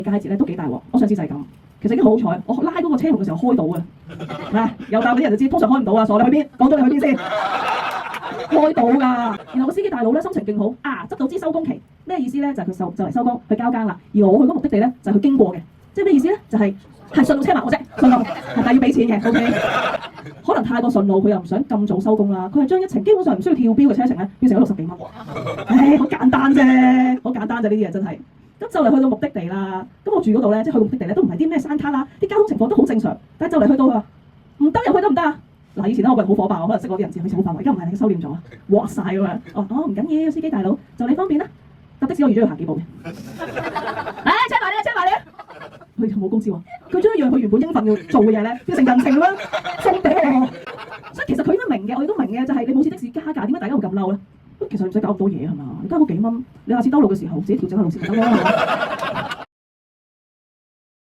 佳節咧都幾大鑊，我上次就係咁，其實已經好彩，我拉嗰個車門嘅時候開到嘅，嗱有搭嗰啲人就知，通常開唔到啊，傻你去邊？講咗你去邊先？開到㗎，然後個司機大佬咧心情勁好，執到支收工期，咩意思咧？就係佢就嚟收工，去交更啦，而我去嗰目的地咧就係佢經過嘅，即係咩意思咧？就係順路車埋我啫，順路，但係要俾錢嘅 ，OK。可能太過順路，佢又唔想咁早收工啦，佢係將一程基本上唔需要跳標嘅車程咧，變成咗60幾蚊。唉，好簡單啫，好簡單啫，呢啲嘢真係。咁就嚟去到目的地啦，咁我住嗰度咧，即係去到目的地咧，都唔係啲咩山卡啦，啲交通情況都好正常。但係就嚟去到佢話唔得入去得唔得啊？嗱，以前咧我個人好火爆，我可能識我啲人知，好似好範圍，而家唔係，你收斂咗啊，鑊晒咁樣。哦，唔緊要，司機大佬就你方便啦，搭的士我預咗要行幾步嘅。唉，車埋你啊，車埋你啊！佢就冇工資喎，佢將一樣佢原本應份要做嘅嘢咧，變成人情咁樣送俾我。所以其實佢應該明嘅，我亦都明嘅，就係你冇錢的士加價，點解大家會咁嬲咧？其實你唔使搞咁多嘢係嘛？你加嗰幾蚊，你下次兜路嘅時候自己調整下路線就得啦。